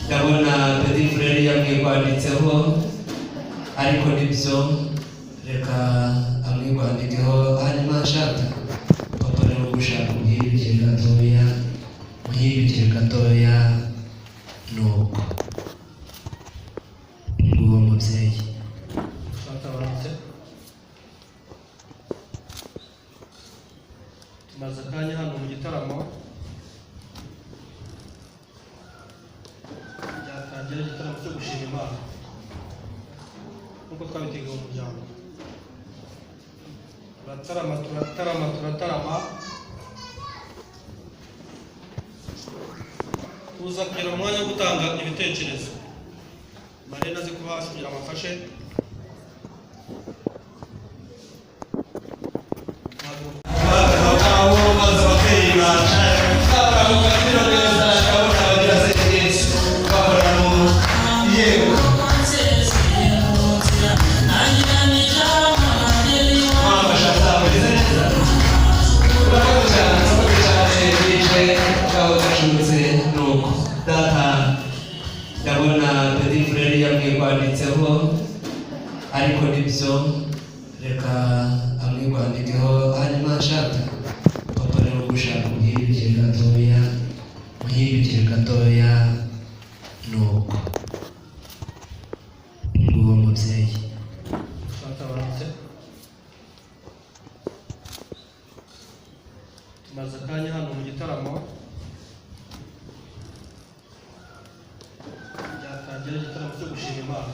ndabona Petit Frere yamwigwanditseho ariko nibyo reka amwigwandikeho hanyuma ashaka papa rero gushaka muhibikire gatoya nuko uwo mubyeyi tumaze akanya hano mu gitaramo byatangira igitaramo cyo gushima Imana nkuko twabiteguye umuryango turatarama tuza kugira umwanya wo gutanga ibitekerezo Marina azi kuba hasi kugira amafashe ndabona Petit Frere yamwigwanditseho ariko nibyo reka amwigwandikeho hanyuma ashaka papa rero gushaka muhibikire gatoya nuko uwo mubyeyi tumaze akanya hano mu gitaramo byatangira igitaramo cyo gushima Imana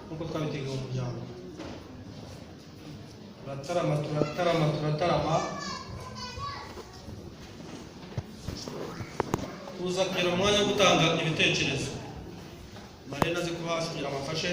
nkuko twabiteguye umuryango turatarama tuza kugira umwanya wo gutanga ibitekerezo Marina azi kuba hasi kugira amafashe